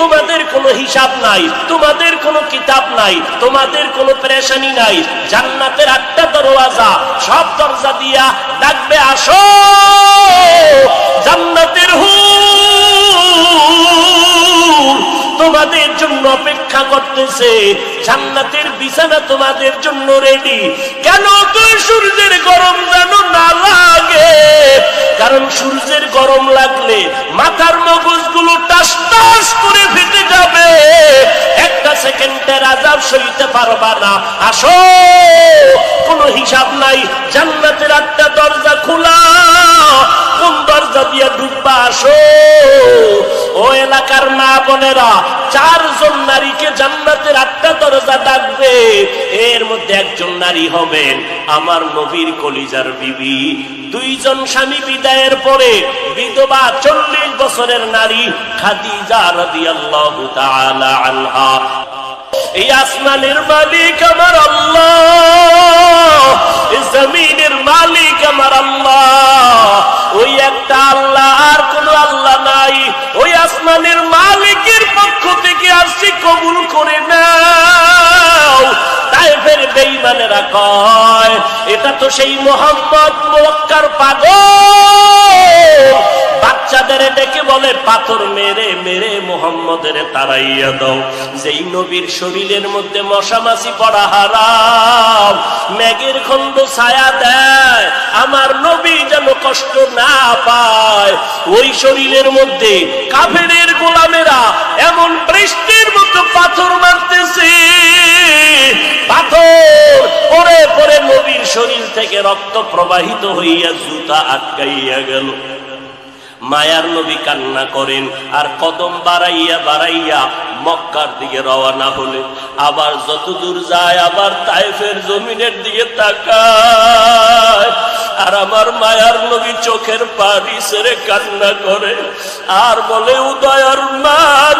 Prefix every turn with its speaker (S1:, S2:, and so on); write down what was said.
S1: তোমাদের কোনো হিসাব নাই, তোমাদের কোনো কিতাব নাই, তোমাদের কোনো পেরেশানি নাই। জান্নাতের 8টা দরওয়াজা, সব দরজা দিয়া ডাকবে, আসো জান্নাতের হুর তোমাদের জন্য অপেক্ষা করতেছে, জান্নাতের বিছানা তোমাদের জন্য রেডি। কেন তুই সূর্যের গরম যেন না লাগে? কারণ সূর্যের গরম লাগলে মাথার মগজগুলো টাস টাস করে ফেটে যাবে, একটা সেকেন্ডের আযাব সইতে পারবা না। আসো, কোনো হিসাব নাই, জান্নাতের 8টা দরজা খোলা, কোন দরজা দিয়ে ঢুকবা? আসো। ও এলাকার মা বোনেরা, 4 জন নারীকে জান্নাতের 8টা দরজা ডাকবে, এর মধ্যে একজন নারী হবেন আমার নবীর কলিজার বিবি। 2 জন স্বামী বিদায়ের পরে বিধবা 40 বছরের নারী খাদিজা রাদিয়াল্লাহু তাআলা আনহা। এই আসমানের মালিক আমার আল্লাহ, এই জমিনের মালিক আমার আল্লাহ, ওই একটা আল্লাহ, আর কোন আল্লাহ নাই। ওই আসমানের মালিকের পক্ষ থেকে আরশি কবুল করে নাও। তায়েফের বেঈমানেরা কয়, এটা তো সেই মুহাম্মদ মক্কার পাগল। বাচ্চাদের ডেকে বলে, পাথর মেরে মেরে মুহাম্মদের তাড়াইয়া দাও। যেই নবীর শরীরের মধ্যে মশা মাছি পড়া হারাম, মেঘের খন্ড ছায়া দেয়, আমার নবী যেন কষ্ট না পায়। ওই শরীরের মধ্যে কাফেরের গোলামেরা এমন বৃষ্টির মতো পাথর মারতেছে, পাথর পরে পরে নবীর শরীর থেকে রক্ত প্রবাহিত হইয়া জুতা আটকাইয়া গেল। মায়ার নবী কান্না করেন, আর কদম বাড়াইয়া বাড়াইয়া মক্কার দিকে রওনা হলে আবার যত দূর যায় আবার তায়েফের জমিনের দিকে তাকায়, আর আমার মায়ার নবী চোখের পানি ছেড়ে কান্না করে আর বলে, উদয়ের মালিক